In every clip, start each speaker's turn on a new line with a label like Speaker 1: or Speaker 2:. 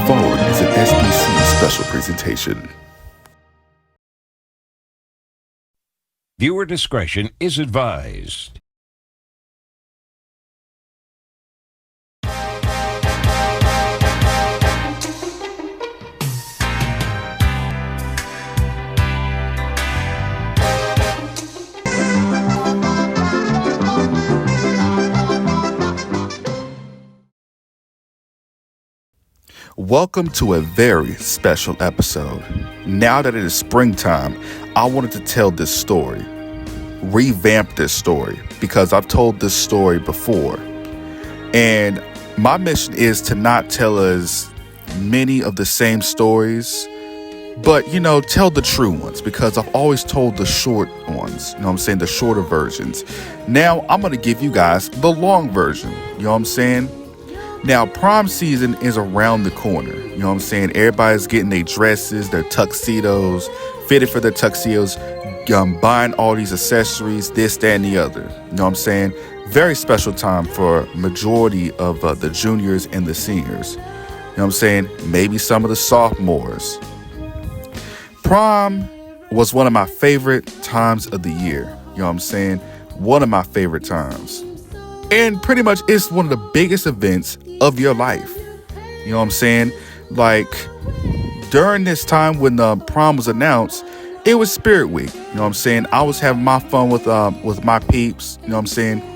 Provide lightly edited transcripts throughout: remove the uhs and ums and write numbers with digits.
Speaker 1: following is an SBC special presentation.
Speaker 2: Viewer discretion is advised.
Speaker 1: Welcome to a very special episode. Now that it is springtime, I wanted to tell this story, revamp this story, because I've told this story before. And my mission is to not tell as many of the same stories, but, tell the true ones, because I've always told the short ones, the shorter versions. Now I'm going to give you guys the long version, Now, prom season is around the corner. Everybody's getting their dresses, their tuxedos, fitted for their tuxedos, buying all these accessories, this, that, and the other. Very special time for majority of the juniors and the seniors. Maybe some of the sophomores. Prom was one of my favorite times of the year. One of my favorite times. And pretty much it's one of the biggest events of your life. Like during this time when the prom was announced, it was Spirit Week. I was having my fun with my peeps.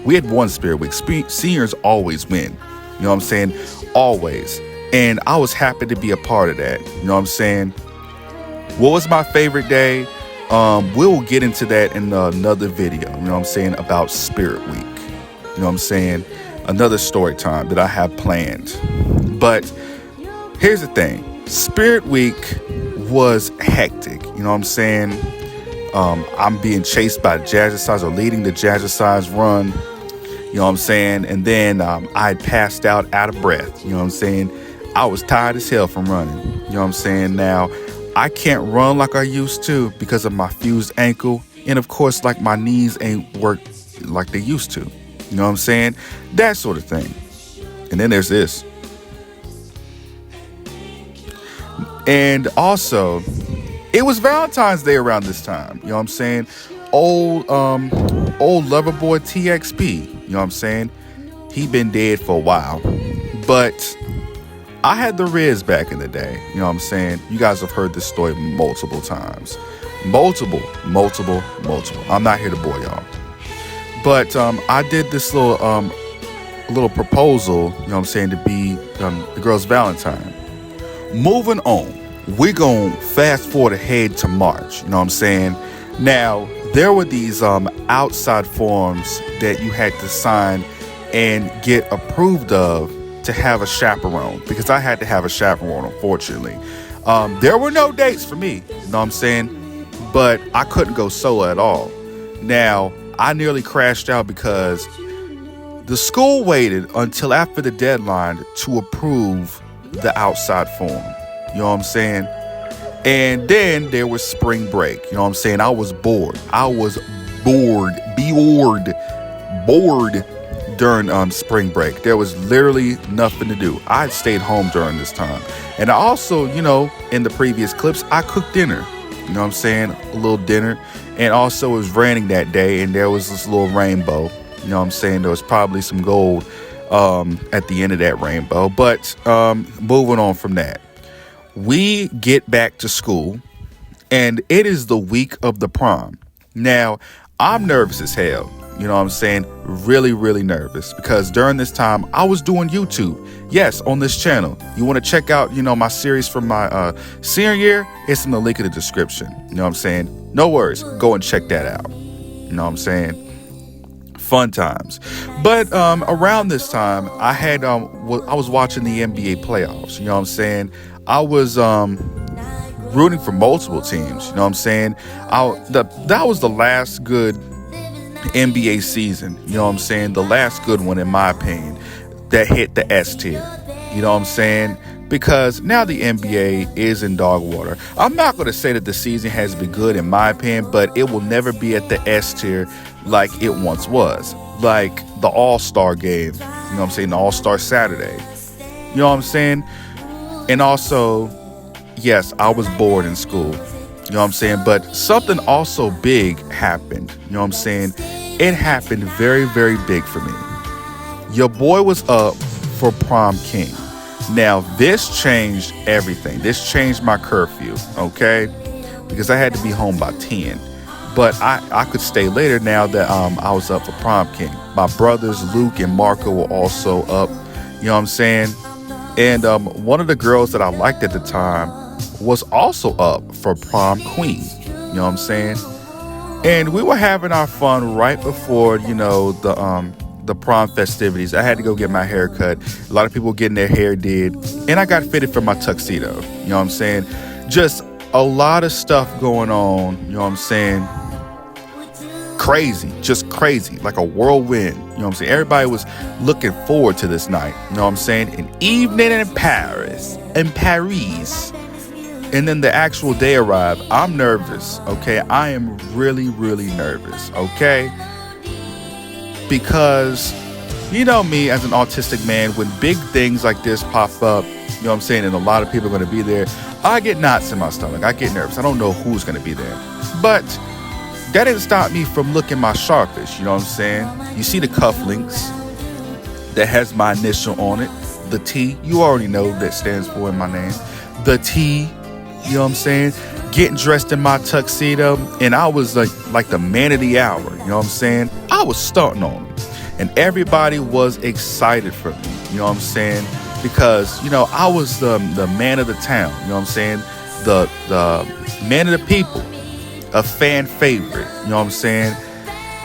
Speaker 1: We had one Spirit Week. Seniors always win. Always. And I was happy to be a part of that. What was my favorite day? We'll get into that in another video. About Spirit Week. Another story time that I have planned. But here's the thing. Spirit Week was hectic. I'm being chased by Jazzercise, or leading the Jazzercise run. And then I passed out of breath. I was tired as hell from running. Now, I can't run like I used to because of my fused ankle. And of course, like my knees ain't worked like they used to. That sort of thing. And then there's this. And also, it was Valentine's Day around this time. Old lover boy TXP. He been dead for a while. But I had the Riz back in the day. You guys have heard this story multiple times. Multiple. I'm not here to bore y'all. But I did this little proposal, to be the girl's Valentine. Moving on, we're going to fast forward ahead to March, Now, there were these outside forms that you had to sign and get approved of to have a chaperone, because I had to have a chaperone, unfortunately. There were no dates for me, but I couldn't go solo at all. Now, I nearly crashed out because the school waited until after the deadline to approve the outside form. And then there was spring break. I was bored. Bored during spring break. There was literally nothing to do. I stayed home during this time. And I also, in the previous clips, I cooked dinner. A little dinner. And also it was raining that day, and there was this little rainbow. There was probably some gold at the end of that rainbow. But moving on from that, we get back to school, and it is the week of the prom. Now, I'm nervous as hell. Really, really nervous, because during this time I was doing YouTube. Yes, on this channel. You want to check out, my series from my senior year? It's in the link in the description. No worries. Go and check that out. Fun times. But around this time, I was watching the NBA playoffs. I was rooting for multiple teams. That was the last good NBA season, the last good one in my opinion, that hit the S tier, because now the NBA is in dog water. I'm not going to say that the season has been good in my opinion, but it will never be at the S tier like it once was, like the All-Star game, the All-Star Saturday, And also, yes, I was bored in school. You know what I'm saying? But something also big happened. You know what I'm saying? It happened very, very big for me. Your boy was up for prom king. Now, this changed everything. This changed my curfew, okay? Because I had to be home by 10. But I could stay later now that I was up for prom king. My brothers, Luke and Marco, were also up. You know what I'm saying? And one of the girls that I liked at the time was also up for prom queen. You know what I'm saying? And we were having our fun right before, the prom festivities. I had to go get my hair cut. A lot of people getting their hair did. And I got fitted for my tuxedo. You know what I'm saying? Just a lot of stuff going on. You know what I'm saying? Crazy, just crazy, like a whirlwind. You know what I'm saying? Everybody was looking forward to this night. You know what I'm saying? An evening in Paris. And then the actual day arrived. I'm nervous, okay? I am really, really nervous, okay? Because, you know me as an autistic man, when big things like this pop up, you know what I'm saying, and a lot of people are going to be there, I get knots in my stomach. I get nervous. I don't know who's going to be there. But that didn't stop me from looking my sharpest, you know what I'm saying? You see the cufflinks that has my initial on it, the T. You already know that stands for in my name. The T, you know what I'm saying? Getting dressed in my tuxedo, and I was like the man of the hour, you know what I'm saying? I was starting on them, and everybody was excited for me, you know what I'm saying? Because, I was the man of the town, you know what I'm saying? The man of the people. A fan favorite, you know what I'm saying?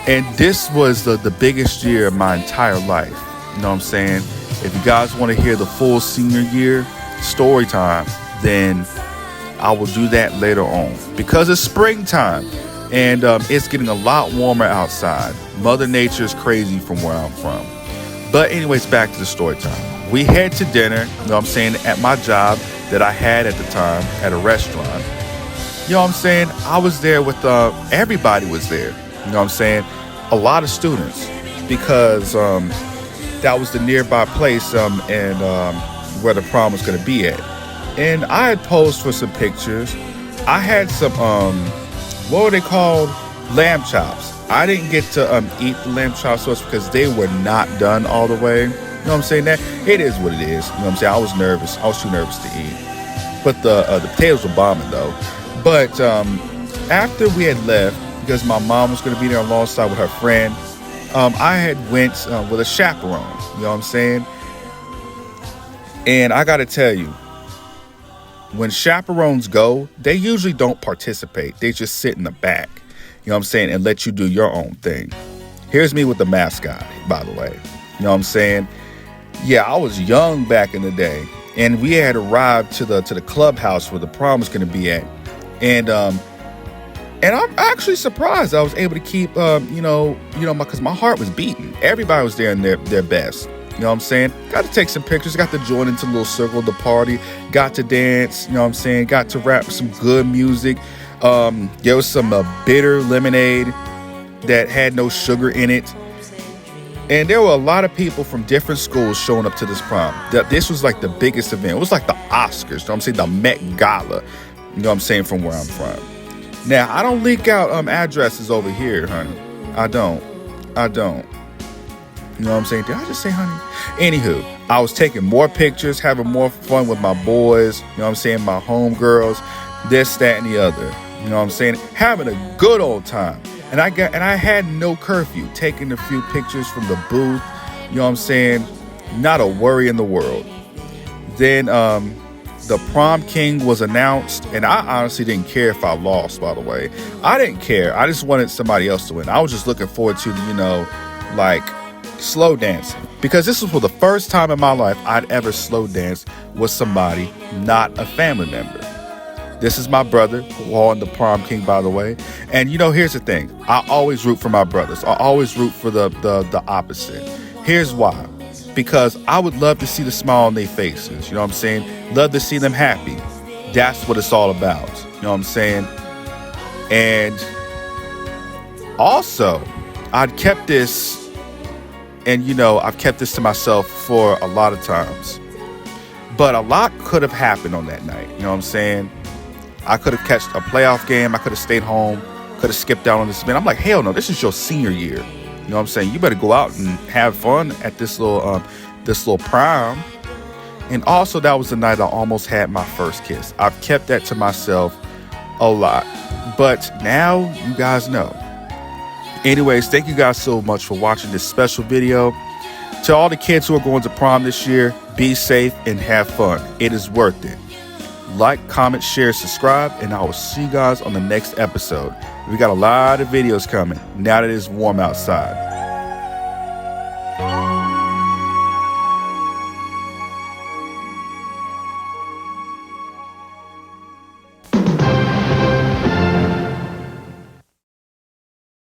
Speaker 1: And this was the biggest year of my entire life, you know what I'm saying? If you guys want to hear the full senior year story time, then I will do that later on. Because it's springtime, and it's getting a lot warmer outside. Mother Nature is crazy from where I'm from. But anyways, back to the story time. We head to dinner, you know what I'm saying, at my job that I had at the time at a restaurant. You know what I'm saying? I was there with, everybody was there. You know what I'm saying? A lot of students. Because that was the nearby place and where the prom was going to be at. And I had posed for some pictures. I had some, what were they called? Lamb chops. I didn't get to eat the lamb chop sauce because they were not done all the way. You know what I'm saying? That it is what it is. You know what I'm saying? I was nervous. I was too nervous to eat. But the potatoes were bombing though. But after we had left, because my mom was going to be there alongside with her friend, I had went with a chaperone. You know what I'm saying? And I got to tell you, when chaperones go, they usually don't participate. They just sit in the back, you know what I'm saying, and let you do your own thing. Here's me with the mascot, by the way. You know what I'm saying? Yeah, I was young back in the day, and we had arrived to the clubhouse where the prom was going to be at. And I'm actually surprised I was able to keep, because my heart was beating. Everybody was there in their best. You know what I'm saying? Got to take some pictures. Got to join into a little circle of the party. Got to dance. You know what I'm saying? Got to rap with some good music. There was some bitter lemonade that had no sugar in it. And there were a lot of people from different schools showing up to this prom. This was like the biggest event. It was like the Oscars. You know what I'm saying? The Met Gala. You know what I'm saying, from where I'm from. Now, I don't leak out addresses over here, honey. I don't. You know what I'm saying? Did I just say honey? Anywho, I was taking more pictures, having more fun with my boys. You know what I'm saying? My homegirls, this, that, and the other. You know what I'm saying? Having a good old time. And I had no curfew. Taking a few pictures from the booth. You know what I'm saying? Not a worry in the world. Then, the prom king was announced, and I honestly didn't care if I lost, by the way. I didn't care. I just wanted somebody else to win. I was just looking forward to, slow dancing. Because this was for the first time in my life I'd ever slow danced with somebody, not a family member. This is my brother, who won the prom king, by the way. And, here's the thing. I always root for my brothers. I always root for the opposite. Here's why. Because I would love to see the smile on their faces. You know what I'm saying? Love to see them happy. That's what it's all about. You know what I'm saying? And also, I'd kept this, and I've kept this to myself for a lot of times. But a lot could have happened on that night. You know what I'm saying? I could have catched a playoff game. I could have stayed home. Could have skipped out on this event. I'm like, hell no, this is your senior year. You know what I'm saying? You better go out and have fun at this little prom. And also, that was the night I almost had my first kiss. I've kept that to myself a lot. But now you guys know. Anyways, thank you guys so much for watching this special video. To all the kids who are going to prom this year, be safe and have fun. It is worth it. Like, comment, share, subscribe, and I will see you guys on the next episode. We got a lot of videos coming now that it's warm outside.